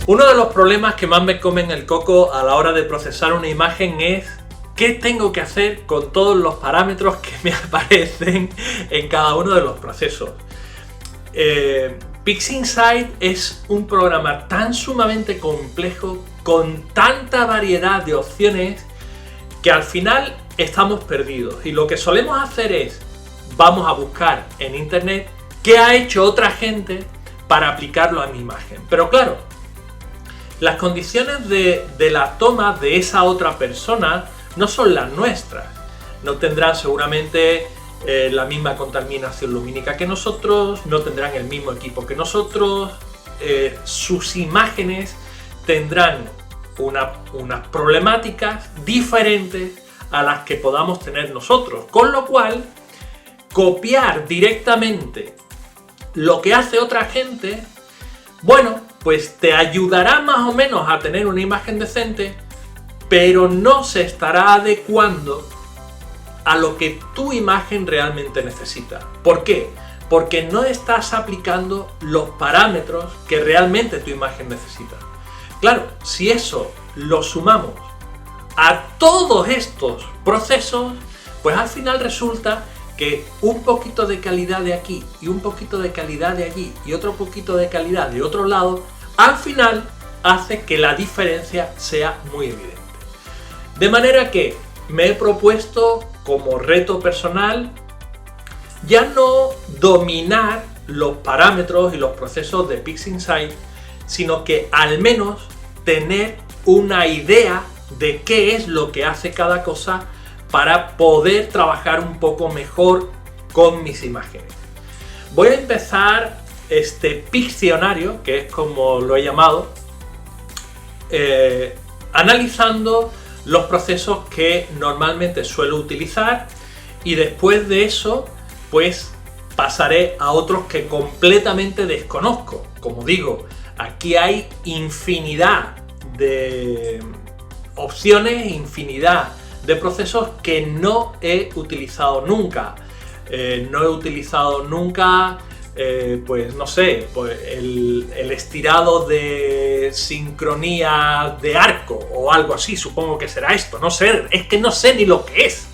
Uno de los problemas que más me comen el coco a la hora de procesar una imagen es qué tengo que hacer con todos los parámetros que me aparecen en cada uno de los procesos. PixInsight es un programa tan sumamente complejo, con tanta variedad de opciones, que al final estamos perdidos. Y lo que solemos hacer es, vamos a buscar en internet qué ha hecho otra gente para aplicarlo a mi imagen. Pero claro, las condiciones de la toma de esa otra persona no son las nuestras. No tendrán seguramente la misma contaminación lumínica que nosotros, no tendrán el mismo equipo que nosotros, sus imágenes tendrán unas problemáticas diferentes a las que podamos tener nosotros, con lo cual copiar directamente lo que hace otra gente, bueno, pues te ayudará más o menos a tener una imagen decente, pero no se estará adecuando a lo que tu imagen realmente necesita. ¿Por qué? Porque no estás aplicando los parámetros que realmente tu imagen necesita. Claro, si eso lo sumamos a todos estos procesos, pues al final resulta que un poquito de calidad de aquí y un poquito de calidad de allí y otro poquito de calidad de otro lado, al final hace que la diferencia sea muy evidente. De manera que me he propuesto como reto personal ya no dominar los parámetros y los procesos de PixInsight, sino que al menos tener una idea de qué es lo que hace cada cosa para poder trabajar un poco mejor con mis imágenes. Voy a empezar este Piccionario, que es como lo he llamado, analizando los procesos que normalmente suelo utilizar, y después de eso pues pasaré a otros que completamente desconozco. Como digo, aquí hay infinidad de opciones, infinidad de procesos que no he utilizado nunca. No he utilizado nunca pues no sé, pues el estirado de sincronía de arco o algo así, supongo que será esto, no sé, es que no sé ni lo que es.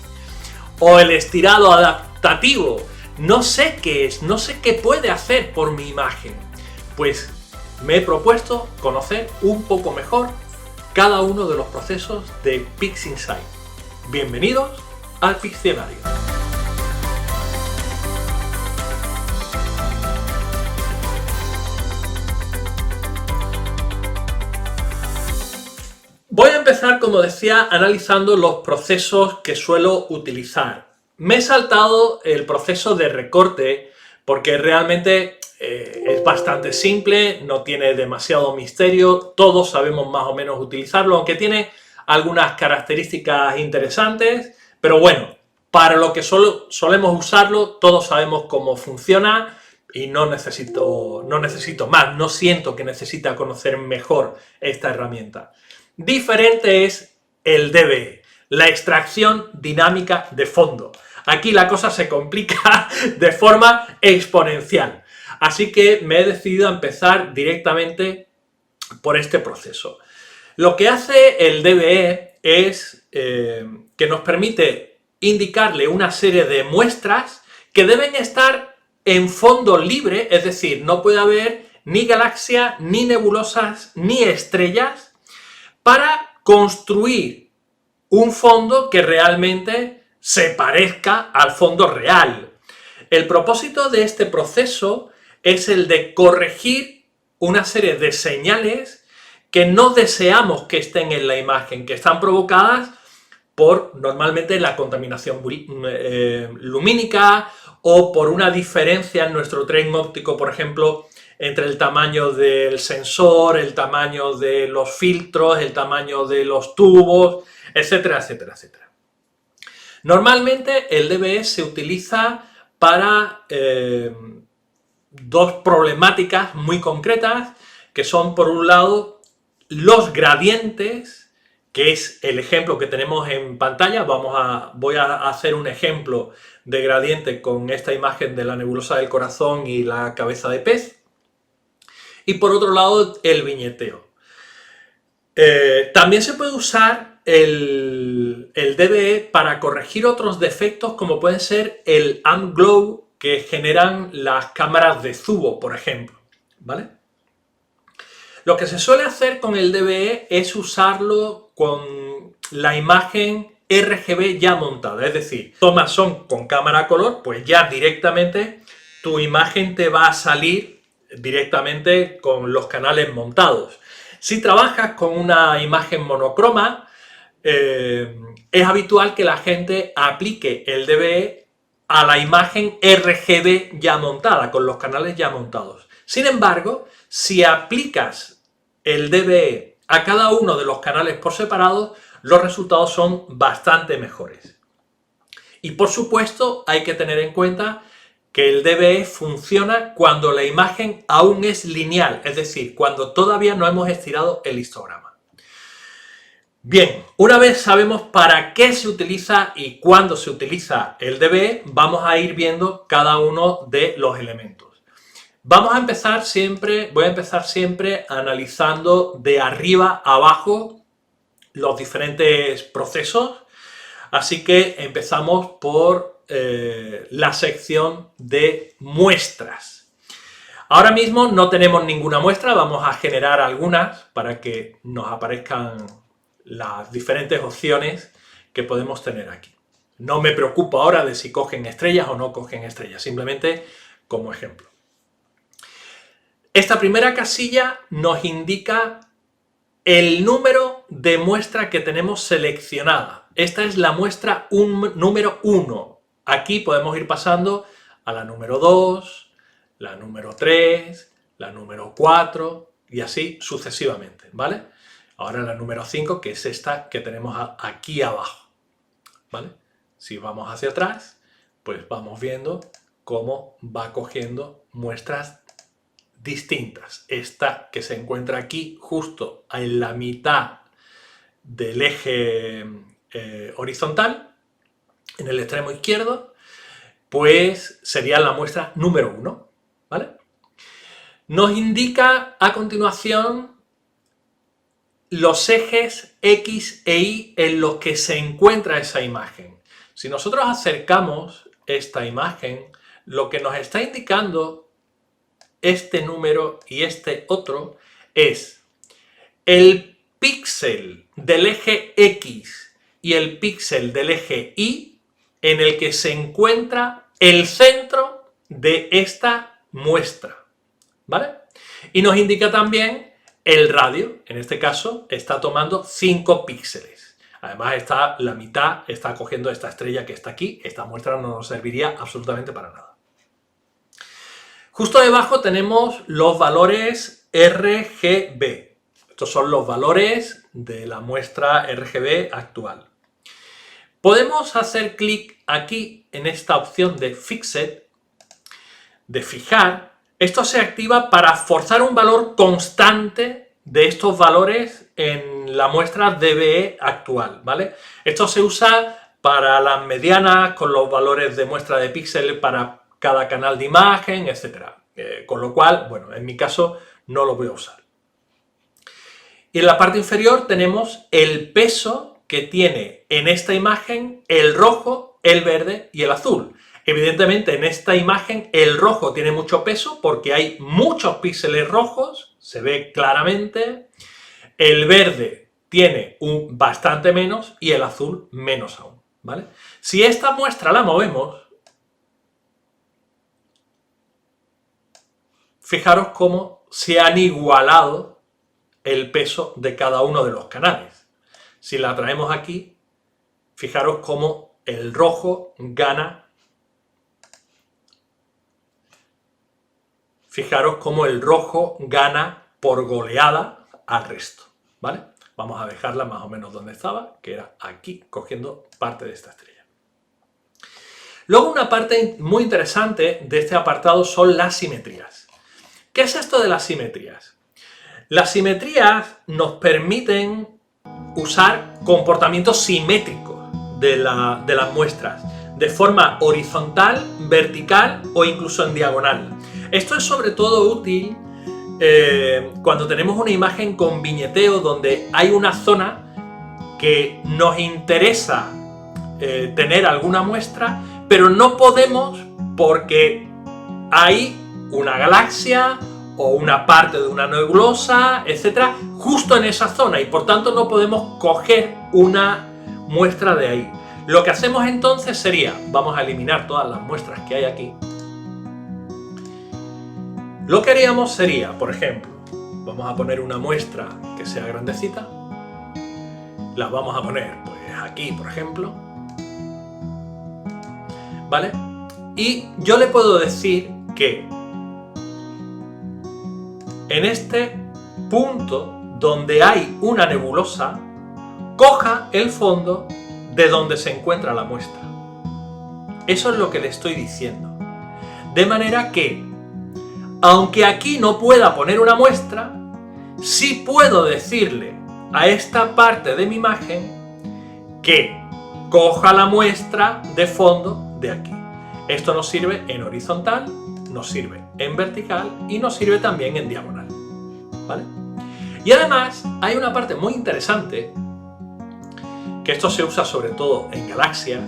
O el estirado adaptativo, no sé qué es, no sé qué puede hacer por mi imagen. Pues me he propuesto conocer un poco mejor cada uno de los procesos de PixInsight. Bienvenidos al Piccionario. Voy a empezar, como decía, analizando los procesos que suelo utilizar. Me he saltado el proceso de recorte porque realmente es bastante simple, no tiene demasiado misterio, todos sabemos más o menos utilizarlo, aunque tiene algunas características interesantes, pero bueno, para lo que solemos usarlo, todos sabemos cómo funciona y no necesito más, no siento que necesite conocer mejor esta herramienta. Diferente es el DBE, la extracción dinámica de fondo. Aquí la cosa se complica de forma exponencial, así que me he decidido a empezar directamente por este proceso. Lo que hace el DBE es que nos permite indicarle una serie de muestras que deben estar en fondo libre, es decir, no puede haber ni galaxias, ni nebulosas, ni estrellas, para construir un fondo que realmente se parezca al fondo real. El propósito de este proceso es el de corregir una serie de señales que no deseamos que estén en la imagen, que están provocadas por normalmente la contaminación lumínica o por una diferencia en nuestro tren óptico, por ejemplo, entre el tamaño del sensor, el tamaño de los filtros, el tamaño de los tubos, etcétera, etcétera, etcétera. Normalmente el DBE se utiliza para dos problemáticas muy concretas, que son, por un lado, los gradientes, que es el ejemplo que tenemos en pantalla. Voy a hacer un ejemplo de gradiente con esta imagen de la nebulosa del corazón y la cabeza de pez. Y por otro lado, el viñeteo. También se puede usar el DVE para corregir otros defectos como pueden ser el amp glow que generan las cámaras de zubo, por ejemplo, ¿vale? Lo que se suele hacer con el DVE es usarlo con la imagen RGB ya montada, es decir, tomas son con cámara a color, pues ya directamente tu imagen te va a salir directamente con los canales montados. Si trabajas con una imagen monocroma, es habitual que la gente aplique el DVE a la imagen RGB ya montada, con los canales ya montados. Sin embargo, si aplicas el DVE a cada uno de los canales por separado, los resultados son bastante mejores. Y por supuesto, hay que tener en cuenta que el DVE funciona cuando la imagen aún es lineal, es decir, cuando todavía no hemos estirado el histograma. Bien, una vez sabemos para qué se utiliza y cuándo se utiliza el DVE, vamos a ir viendo cada uno de los elementos. Voy a empezar siempre analizando de arriba a abajo los diferentes procesos, así que empezamos por la sección de muestras. Ahora mismo no tenemos ninguna muestra, vamos a generar algunas para que nos aparezcan las diferentes opciones que podemos tener aquí. No me preocupo ahora de si cogen estrellas o no cogen estrellas, simplemente como ejemplo. Esta primera casilla nos indica el número de muestra que tenemos seleccionada. Esta es la muestra número 1. Aquí podemos ir pasando a la número 2, la número 3, la número 4 y así sucesivamente, ¿vale? Ahora la número 5, que es esta que tenemos aquí abajo, ¿vale? Si vamos hacia atrás, pues vamos viendo cómo va cogiendo muestras distintas. Esta que se encuentra aquí justo en la mitad del eje horizontal, en el extremo izquierdo, pues sería la muestra número 1, ¿vale? Nos indica a continuación los ejes X e Y en los que se encuentra esa imagen. Si nosotros acercamos esta imagen, lo que nos está indicando este número y este otro es el píxel del eje X y el píxel del eje Y en el que se encuentra el centro de esta muestra, ¿vale? Y nos indica también el radio, en este caso está tomando 5 píxeles. Además está la mitad, está cogiendo esta estrella que está aquí, esta muestra no nos serviría absolutamente para nada. Justo debajo tenemos los valores RGB. Estos son los valores de la muestra RGB actual. Podemos hacer clic aquí en esta opción de Fixed, de fijar. Esto se activa para forzar un valor constante de estos valores en la muestra DVE actual, ¿vale? Esto se usa para las medianas con los valores de muestra de píxeles para cada canal de imagen, etc. Con lo cual, bueno, en mi caso no lo voy a usar. Y en la parte inferior tenemos el peso que tiene en esta imagen el rojo, el verde y el azul. Evidentemente en esta imagen el rojo tiene mucho peso porque hay muchos píxeles rojos, se ve claramente. El verde tiene bastante menos y el azul menos aún, ¿vale? Si esta muestra la movemos, fijaros cómo se han igualado el peso de cada uno de los canales. Si la traemos aquí, fijaros cómo el rojo gana. Fijaros cómo el rojo gana por goleada al resto, ¿vale? Vamos a dejarla más o menos donde estaba, que era aquí, cogiendo parte de esta estrella. Luego una parte muy interesante de este apartado son las simetrías. ¿Qué es esto de las simetrías? Las simetrías nos permiten usar comportamientos simétricos de las muestras, de forma horizontal, vertical o incluso en diagonal. Esto es sobre todo útil cuando tenemos una imagen con viñeteo donde hay una zona que nos interesa tener alguna muestra, pero no podemos porque hay una galaxia o una parte de una nebulosa, etcétera, justo en esa zona, y por tanto no podemos coger una muestra de ahí. Lo que hacemos entonces sería, vamos a eliminar todas las muestras que hay aquí. Lo que haríamos sería, por ejemplo, vamos a poner una muestra que sea grandecita, la vamos a poner pues aquí, por ejemplo, ¿vale? Y yo le puedo decir que en este punto donde hay una nebulosa, coja el fondo de donde se encuentra la muestra. Eso es lo que le estoy diciendo. De manera que, aunque aquí no pueda poner una muestra, sí puedo decirle a esta parte de mi imagen que coja la muestra de fondo de aquí. Esto nos sirve en horizontal, nos sirve en vertical y nos sirve también en diagonal, ¿vale? Y además hay una parte muy interesante, que esto se usa sobre todo en galaxias,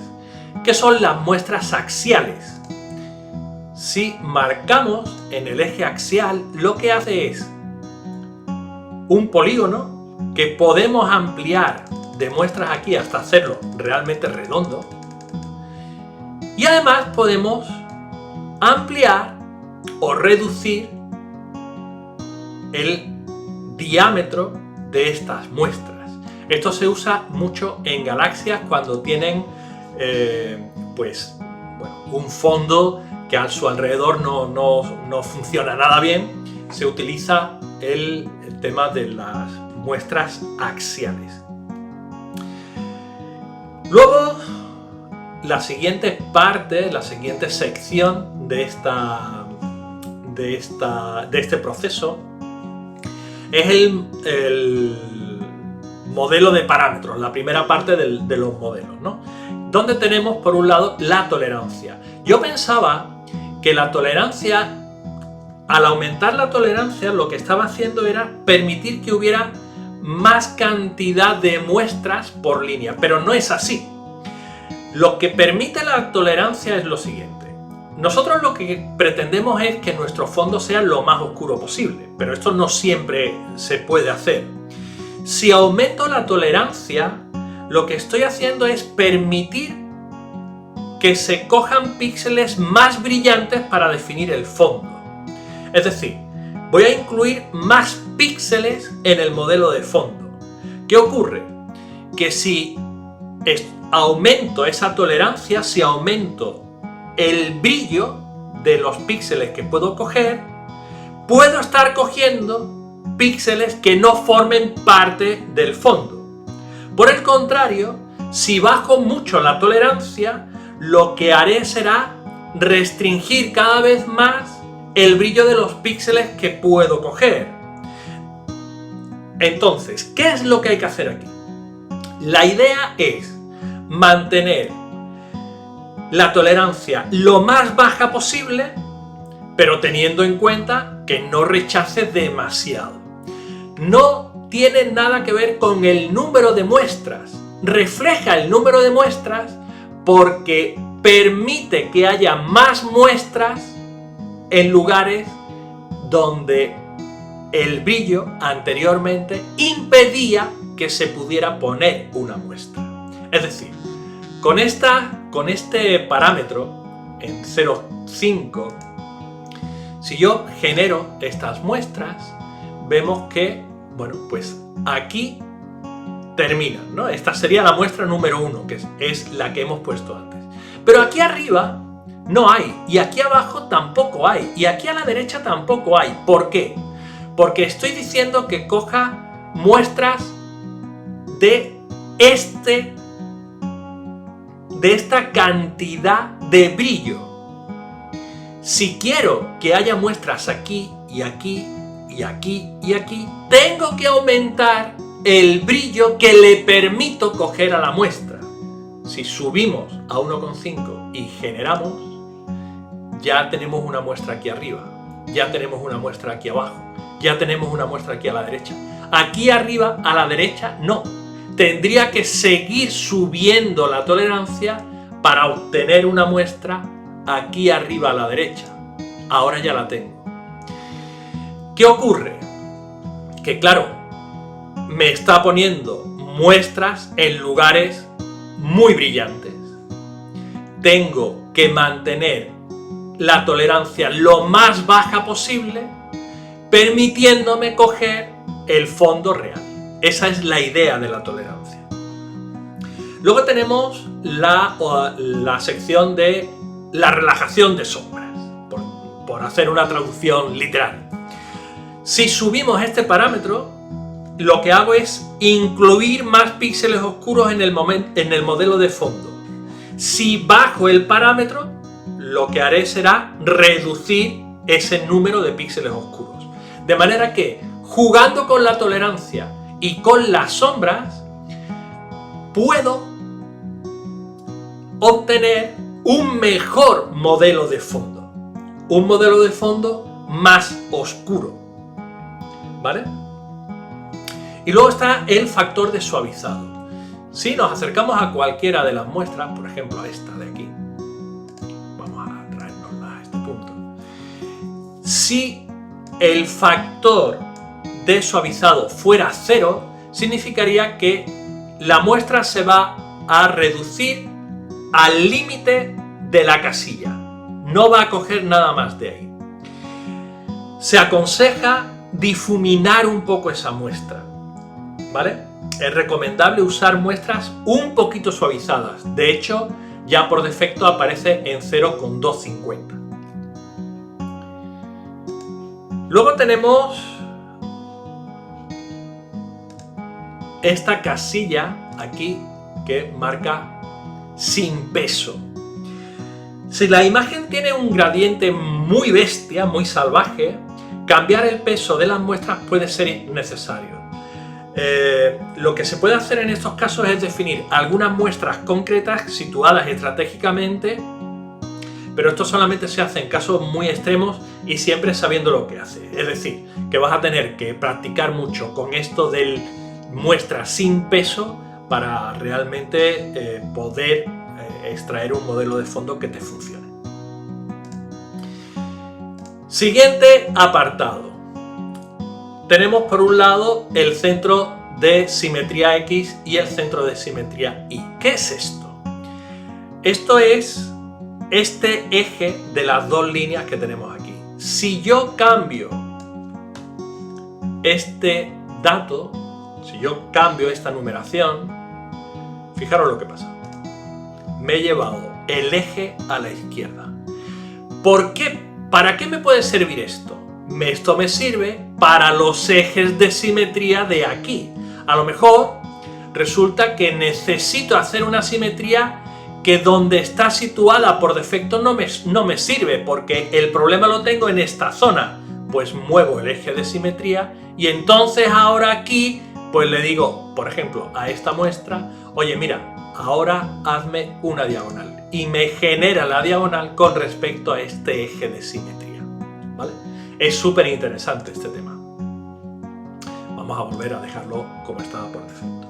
que son las muestras axiales. Si marcamos en el eje axial, lo que hace es un polígono que podemos ampliar de muestras aquí hasta hacerlo realmente redondo, y además podemos ampliar o reducir el diámetro de estas muestras. Esto se usa mucho en galaxias cuando tienen un fondo que a su alrededor no funciona nada bien. Se utiliza el tema de las muestras axiales. Luego, la siguiente parte, la siguiente sección de este proceso es el modelo de parámetros, la primera parte de los modelos, ¿no? Donde tenemos por un lado la tolerancia. Yo pensaba que la tolerancia, al aumentar la tolerancia, lo que estaba haciendo era permitir que hubiera más cantidad de muestras por línea, pero no es así. Lo que permite la tolerancia es lo siguiente. Nosotros lo que pretendemos es que nuestro fondo sea lo más oscuro posible, pero esto no siempre se puede hacer. Si aumento la tolerancia, lo que estoy haciendo es permitir que se cojan píxeles más brillantes para definir el fondo. Es decir, voy a incluir más píxeles en el modelo de fondo. ¿Qué ocurre? Que si aumento esa tolerancia, si aumento el brillo de los píxeles que puedo coger, puedo estar cogiendo píxeles que no formen parte del fondo. Por el contrario, si bajo mucho la tolerancia, lo que haré será restringir cada vez más el brillo de los píxeles que puedo coger. Entonces, ¿qué es lo que hay que hacer aquí? La idea es mantener la tolerancia lo más baja posible, pero teniendo en cuenta que no rechace demasiado. No tiene nada que ver con el número de muestras. Refleja el número de muestras porque permite que haya más muestras en lugares donde el brillo anteriormente impedía que se pudiera poner una muestra. Es decir, con este parámetro en 0,5, si yo genero estas muestras, vemos que, bueno, pues aquí terminan, ¿no? Esta sería la muestra número 1, que es la que hemos puesto antes. Pero aquí arriba no hay, y aquí abajo tampoco hay, y aquí a la derecha tampoco hay. ¿Por qué? Porque estoy diciendo que coja muestras de esta cantidad de brillo. Si quiero que haya muestras aquí y aquí y aquí y aquí, tengo que aumentar el brillo que le permito coger a la muestra. Si subimos a 1,5 y generamos, ya tenemos una muestra aquí arriba, ya tenemos una muestra aquí abajo, ya tenemos una muestra aquí a la derecha. Aquí arriba a la derecha no. Tendría que seguir subiendo la tolerancia para obtener una muestra aquí arriba a la derecha. Ahora ya la tengo. ¿Qué ocurre? Que claro, me está poniendo muestras en lugares muy brillantes. Tengo que mantener la tolerancia lo más baja posible, permitiéndome coger el fondo real. Esa es la idea de la tolerancia. Luego tenemos la sección de la relajación de sombras, por hacer una traducción literal. Si subimos este parámetro, lo que hago es incluir más píxeles oscuros en el modelo de fondo. Si bajo el parámetro, lo que haré será reducir ese número de píxeles oscuros. De manera que, jugando con la tolerancia y con las sombras, puedo obtener un mejor modelo de fondo. Un modelo de fondo más oscuro. ¿Vale? Y luego está el factor de suavizado. Si nos acercamos a cualquiera de las muestras, por ejemplo a esta de aquí, vamos a traernosla a este punto. Si el factor de suavizado fuera 0, significaría que la muestra se va a reducir al límite de la casilla. No va a coger nada más de ahí. Se aconseja difuminar un poco esa muestra, ¿vale? Es recomendable usar muestras un poquito suavizadas. De hecho, ya por defecto aparece en 0,250. Luego tenemos esta casilla aquí que marca sin peso. Si la imagen tiene un gradiente muy bestia, muy salvaje, cambiar el peso de las muestras puede ser necesario. Lo que se puede hacer en estos casos es definir algunas muestras concretas situadas estratégicamente, pero esto solamente se hace en casos muy extremos y siempre sabiendo lo que hace. Es decir, que vas a tener que practicar mucho con esto del muestra sin peso para realmente poder extraer un modelo de fondo que te funcione. Siguiente apartado. Tenemos por un lado el centro de simetría X y el centro de simetría Y. ¿Qué es esto? Esto es este eje de las dos líneas que tenemos aquí. Si yo cambio este dato, si yo cambio esta numeración, fijaros lo que pasa. Me he llevado el eje a la izquierda. ¿Por qué? ¿Para qué me puede servir esto? Esto me sirve para los ejes de simetría de aquí. A lo mejor resulta que necesito hacer una simetría que donde está situada por defecto no me sirve, porque el problema lo tengo en esta zona. Pues muevo el eje de simetría y entonces ahora aquí pues le digo, por ejemplo, a esta muestra, oye mira, ahora hazme una diagonal. Y me genera la diagonal con respecto a este eje de simetría. ¿Vale? Es súper interesante este tema. Vamos a volver a dejarlo como estaba por defecto.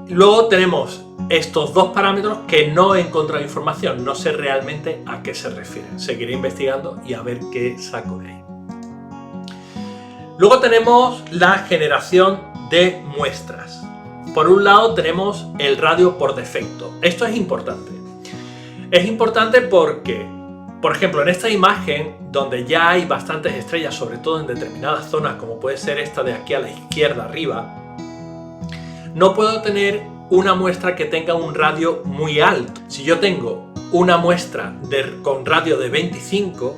Luego tenemos estos dos parámetros que no he encontrado información, no sé realmente a qué se refieren. Seguiré investigando y a ver qué saco de ahí. Luego tenemos la generación de muestras. Por un lado tenemos el radio por defecto. Esto es importante. Es importante porque, por ejemplo, en esta imagen, donde ya hay bastantes estrellas, sobre todo en determinadas zonas, como puede ser esta de aquí a la izquierda arriba, no puedo tener una muestra que tenga un radio muy alto. Si yo tengo una muestra con radio de 25,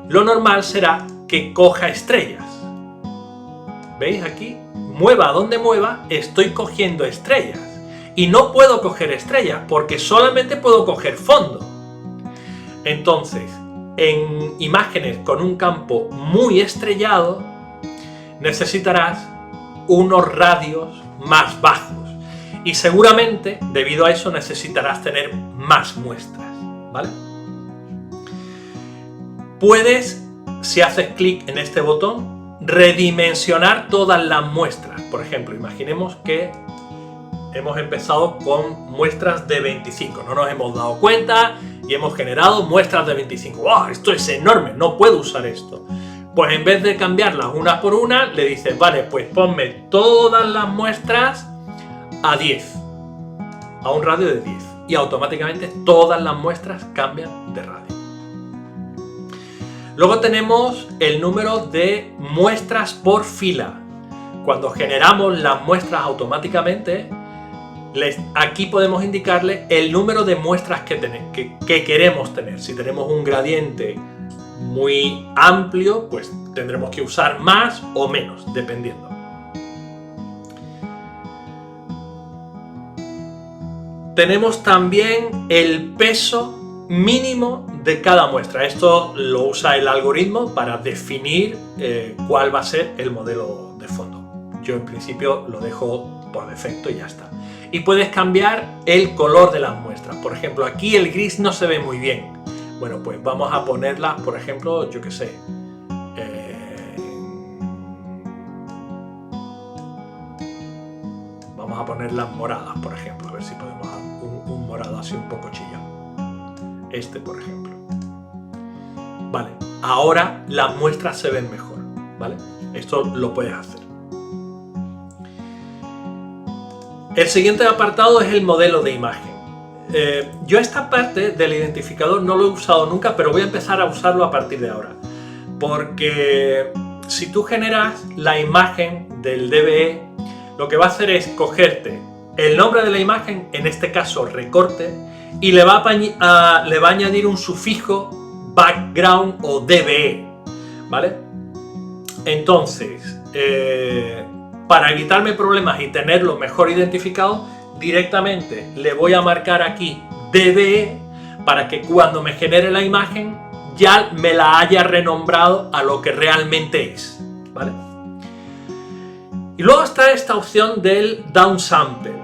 lo normal será que coja estrellas. ¿Veis aquí? Mueva donde mueva, estoy cogiendo estrellas. Y no puedo coger estrellas porque solamente puedo coger fondo. Entonces, en imágenes con un campo muy estrellado, necesitarás unos radios más bajos. Y seguramente, debido a eso, necesitarás tener más muestras, ¿vale? puedes, si haces clic en este botón, redimensionar todas las muestras. Por ejemplo, imaginemos que hemos empezado con muestras de 25, no nos hemos dado cuenta y hemos generado muestras de 25. ¡Wow! Esto es enorme, no puedo usar esto. Pues en vez de cambiarlas una por una, le dices, vale, pues ponme todas las muestras a 10, a un radio de 10, y automáticamente todas las muestras cambian de radio. Luego tenemos el número de muestras por fila. Cuando generamos las muestras automáticamente, aquí podemos indicarle el número de muestras que queremos tener. Si tenemos un gradiente muy amplio, pues tendremos que usar más o menos, dependiendo. Tenemos también el peso mínimo de cada muestra. Esto lo usa el algoritmo para definir cuál va a ser el modelo de fondo. Yo en principio lo dejo por defecto y ya está. Y puedes cambiar el color de las muestras. Por ejemplo, aquí el gris no se ve muy bien. Bueno, pues vamos a ponerlas, por ejemplo, yo qué sé. Vamos a ponerlas moradas, por ejemplo. A ver si podemos dar un morado así un poco chillón. Este, por ejemplo. Vale, ahora las muestras se ven mejor, ¿vale? Esto lo puedes hacer. El siguiente apartado es el modelo de imagen. Yo esta parte del identificador no lo he usado nunca, pero voy a empezar a usarlo a partir de ahora. Porque si tú generas la imagen del DBE, lo que va a hacer es cogerte el nombre de la imagen, en este caso recorte, y le va a añadir un sufijo background o DBE, ¿vale? Entonces, para evitarme problemas y tenerlo mejor identificado, directamente le voy a marcar aquí DBE para que cuando me genere la imagen ya me la haya renombrado a lo que realmente es, ¿vale? Y luego está esta opción del downsample,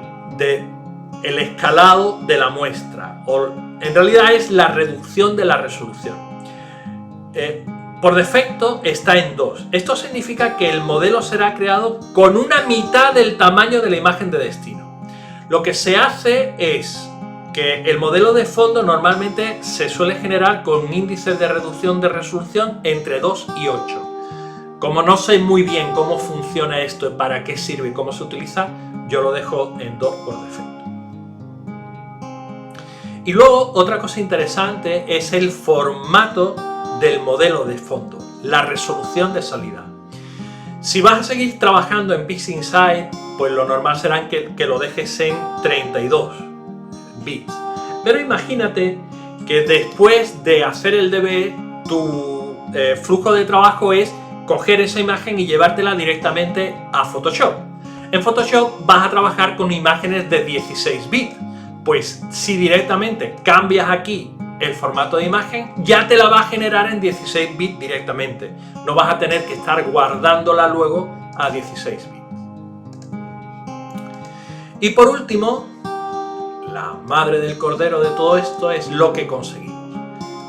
el escalado de la muestra, o en realidad es la reducción de la resolución. Por defecto está en 2. Esto significa que el modelo será creado con una mitad del tamaño de la imagen de destino. Lo que se hace es que el modelo de fondo normalmente se suele generar con índices de reducción de resolución entre 2 y 8. Como no sé muy bien cómo funciona esto, para qué sirve y cómo se utiliza, yo lo dejo en 2 por defecto. Y luego otra cosa interesante es el formato del modelo de fondo, la resolución de salida. Si vas a seguir trabajando en PixInsight, pues lo normal será que lo dejes en 32 bits. Pero imagínate que después de hacer el DBE, tu flujo de trabajo es coger esa imagen y llevártela directamente a Photoshop. En Photoshop vas a trabajar con imágenes de 16 bits. Pues si directamente cambias aquí el formato de imagen, ya te la va a generar en 16 bits directamente. No vas a tener que estar guardándola luego a 16 bits. Y por último, la madre del cordero de todo esto es lo que conseguimos,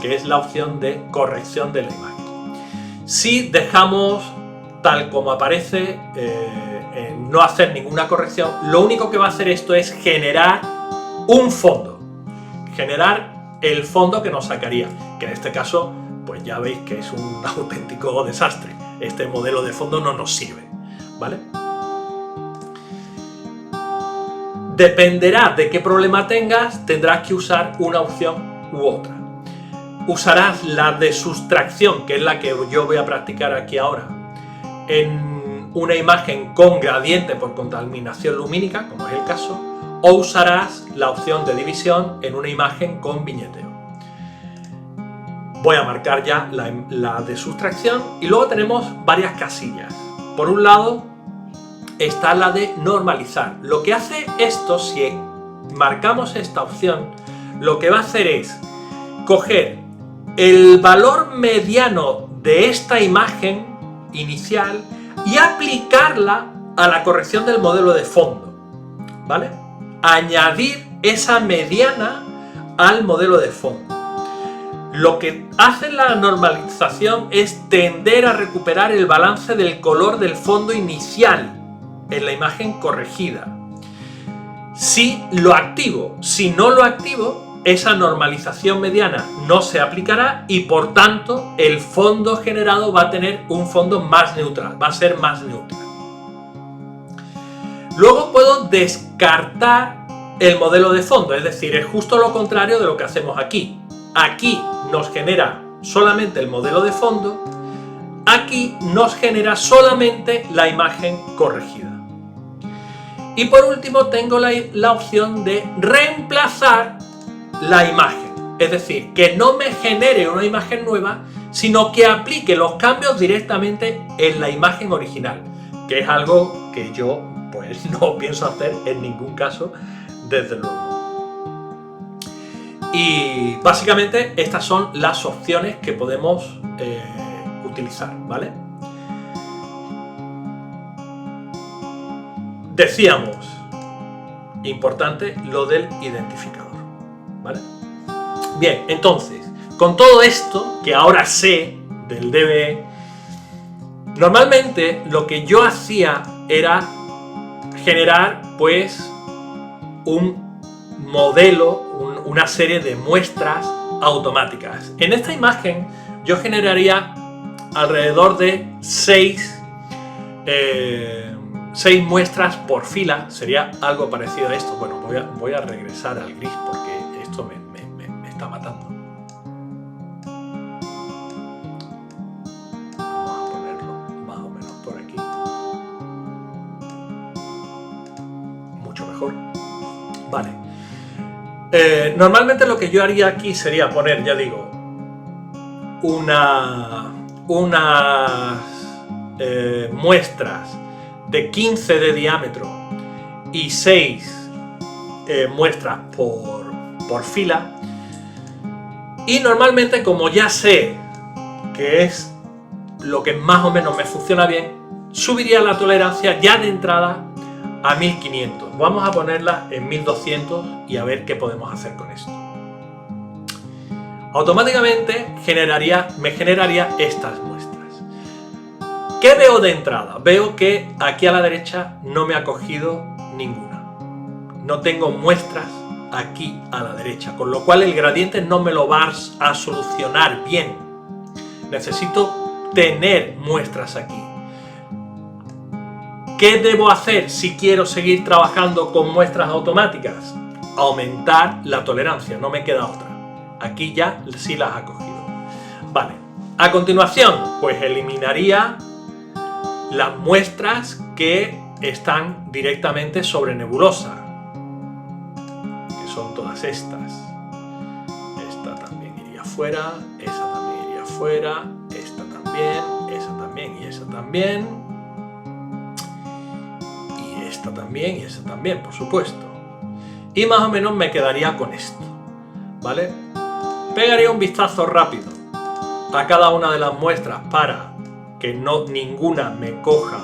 que es la opción de corrección de la imagen. Si dejamos tal como aparece, no hacer ninguna corrección, lo único que va a hacer esto es generar un fondo, generar el fondo que nos sacaría, que en este caso pues ya veis que es un auténtico desastre. Este modelo de fondo no nos sirve, ¿vale? Dependerá de qué problema tengas, tendrás que usar una opción u otra. Usarás la de sustracción, que es la que yo voy a practicar aquí ahora, en una imagen con gradiente por contaminación lumínica, como es el caso, o usarás la opción de división en una imagen con viñeteo. Voy a marcar ya la de sustracción y luego tenemos varias casillas. Por un lado está la de normalizar. Lo que hace esto, si marcamos esta opción, lo que va a hacer es coger el valor mediano de esta imagen inicial y aplicarla a la corrección del modelo de fondo, ¿vale? Añadir esa mediana al modelo de fondo. Lo que hace la normalización es tender a recuperar el balance del color del fondo inicial en la imagen corregida. Si lo activo, si no lo activo, esa normalización mediana no se aplicará y por tanto el fondo generado va a tener un fondo más neutral, va a ser más neutral. Luego puedo descartar el modelo de fondo, es decir, es justo lo contrario de lo que hacemos aquí. Aquí nos genera solamente el modelo de fondo, aquí nos genera solamente la imagen corregida. Y por último tengo la opción de reemplazar la imagen, es decir, que no me genere una imagen nueva, sino que aplique los cambios directamente en la imagen original, que es algo que yo pues no pienso hacer en ningún caso, desde luego. Y básicamente estas son las opciones que podemos utilizar, ¿vale? Decíamos, importante lo del identificador, ¿vale? Bien, entonces, con todo esto que ahora sé del DBE, normalmente lo que yo hacía era generar pues un modelo, una serie de muestras automáticas. En esta imagen yo generaría alrededor de 6 muestras por fila, sería algo parecido a esto. Bueno, voy a regresar al gris porque esto me está matando. Vamos a ponerlo más o menos por aquí. Mucho mejor. Vale. Normalmente lo que yo haría aquí sería poner, ya digo, unas muestras de 15 de diámetro y 6 muestras por fila, y normalmente, como ya sé que es lo que más o menos me funciona bien, subiría la tolerancia ya de entrada a 1500. Vamos a ponerla en 1200 y a ver qué podemos hacer con esto. Automáticamente me generaría estas muestras. ¿Qué veo de entrada? Veo que aquí a la derecha no me ha cogido ninguna. No tengo muestras aquí a la derecha, con lo cual el gradiente no me lo va a solucionar bien. Necesito tener muestras aquí. ¿Qué debo hacer si quiero seguir trabajando con muestras automáticas? Aumentar la tolerancia, no me queda otra. Aquí ya sí las ha cogido. Vale, a continuación, pues eliminaría las muestras que están directamente sobre nebulosa, que son todas estas. Esta también iría fuera, esa también iría fuera, esta también, esa también y esa también. Esta también y esa también, por supuesto. Y más o menos me quedaría con esto, ¿vale? Pegaría un vistazo rápido a cada una de las muestras para que ninguna me coja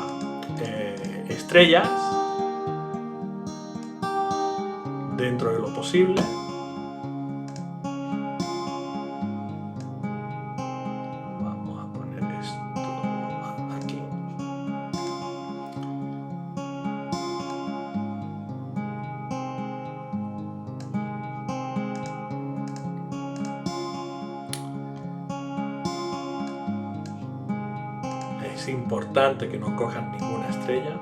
estrellas dentro de lo posible. Vamos a poner esto aquí. Es importante que no cojan ninguna estrella.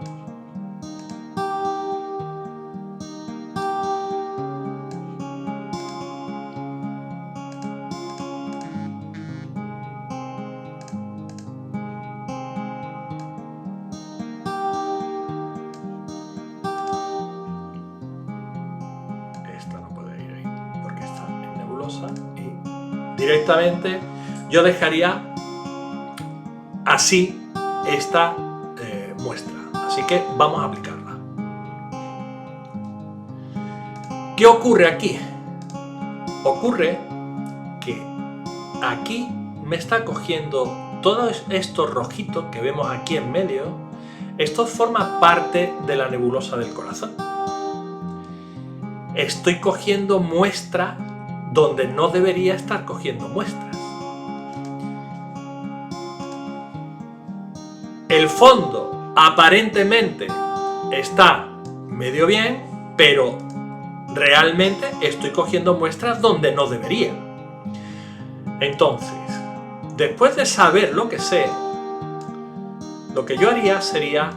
Esta no puede ir ahí porque está en nebulosa y directamente yo dejaría así esta muestra. Así que vamos a aplicarla. ¿Qué ocurre aquí? Ocurre que aquí me está cogiendo todos estos rojitos que vemos aquí en medio. Esto forma parte de la nebulosa del corazón. Estoy cogiendo muestra donde no debería estar cogiendo muestras. El fondo aparentemente está medio bien, pero realmente estoy cogiendo muestras donde no debería. Entonces, después de saber lo que sé, lo que yo haría sería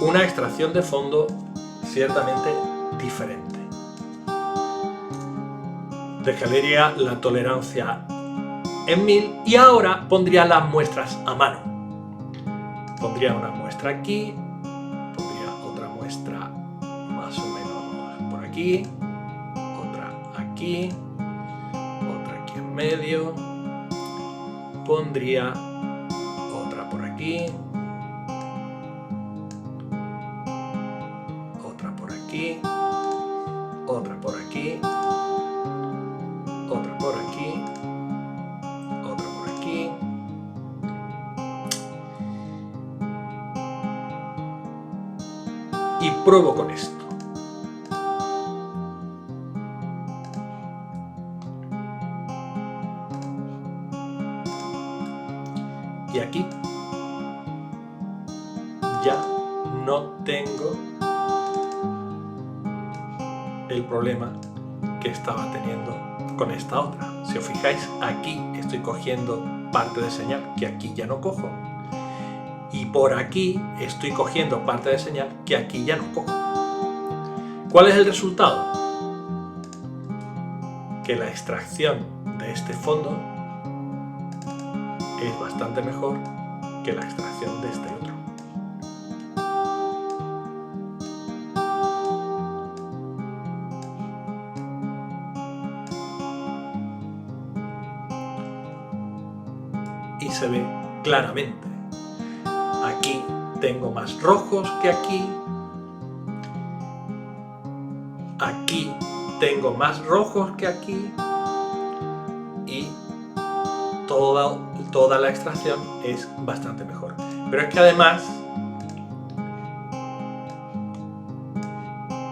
una extracción de fondo ciertamente diferente. Dejaría la tolerancia en 1000 y ahora pondría las muestras a mano. Pondría una muestra aquí, pondría otra muestra más o menos por aquí, otra aquí, otra aquí en medio, pondría otra por aquí, otra por aquí, otra por aquí, otra por aquí, otra por aquí. Y pruebo con esto. Y aquí ya no tengo el problema que estaba teniendo con esta otra. Si os fijáis, aquí estoy cogiendo parte de señal que aquí ya no cojo. Y por aquí estoy cogiendo parte de señal que aquí ya no cojo. ¿Cuál es el resultado? Que la extracción de este fondo es bastante mejor que la extracción de este otro. Y se ve claramente. Aquí tengo más rojos que aquí. Aquí tengo más rojos que aquí. Y toda la extracción es bastante mejor. Pero es que además,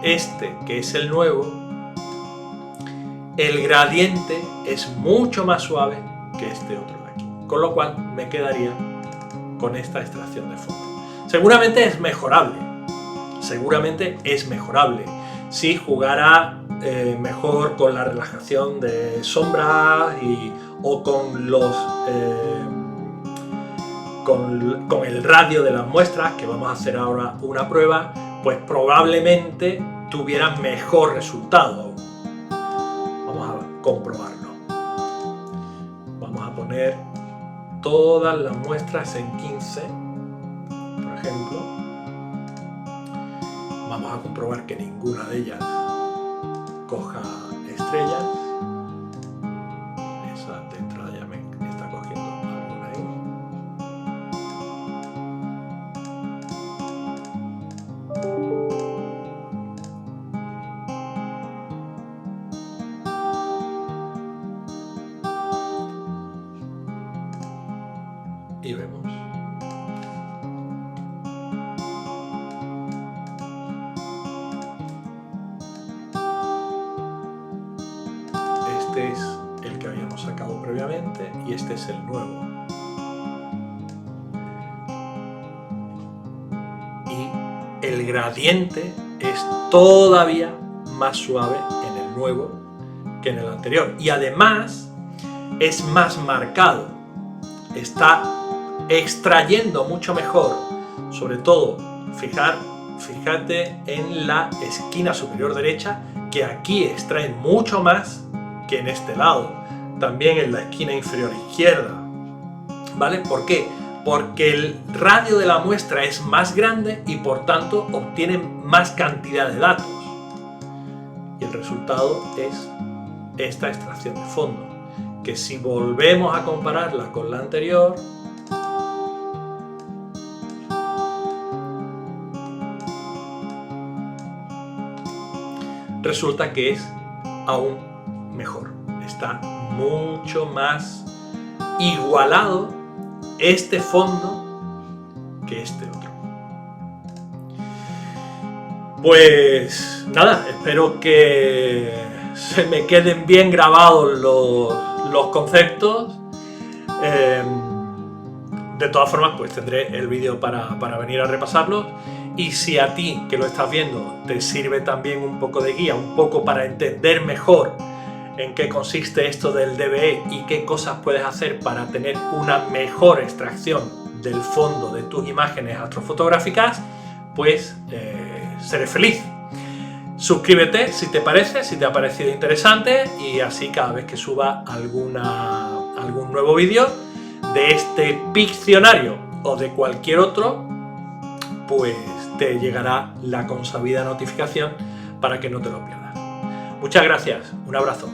este que es el nuevo, el gradiente es mucho más suave que este otro de aquí. Con lo cual me quedaría con esta extracción de fondo. Seguramente es mejorable. Seguramente es mejorable. Si jugara mejor con la relajación de sombras o con los con el radio de las muestras, que vamos a hacer ahora una prueba, pues probablemente tuviera mejor resultado. Vamos a comprobarlo. Vamos a poner todas las muestras en 15, por ejemplo. Vamos a comprobar que ninguna de ellas coja estrellas. Esa de entrada ya me está cogiendo alguna ahí. Y vemos. Este es el que habíamos sacado previamente y este es el nuevo. Y el gradiente es todavía más suave en el nuevo que en el anterior. Y además es más marcado. Está extrayendo mucho mejor. Sobre todo, fíjate en la esquina superior derecha, que aquí extrae mucho más que en este lado. También en la esquina inferior izquierda. ¿Vale? ¿Por qué? Porque el radio de la muestra es más grande y por tanto obtienen más cantidad de datos. Y el resultado es esta extracción de fondo, que si volvemos a compararla con la anterior, resulta que es aún mejor. Está mucho más igualado este fondo que este otro. Pues nada, espero que se me queden bien grabados los conceptos. De todas formas, pues tendré el vídeo para venir a repasarlos. Y si a ti, que lo estás viendo, te sirve también un poco de guía, un poco para entender mejor en qué consiste esto del DBE y qué cosas puedes hacer para tener una mejor extracción del fondo de tus imágenes astrofotográficas, pues seré feliz. Suscríbete si te parece, si te ha parecido interesante, y así cada vez que suba algún nuevo vídeo de este Piccionario o de cualquier otro, pues te llegará la consabida notificación para que no te lo pierdas. Muchas gracias, un abrazo.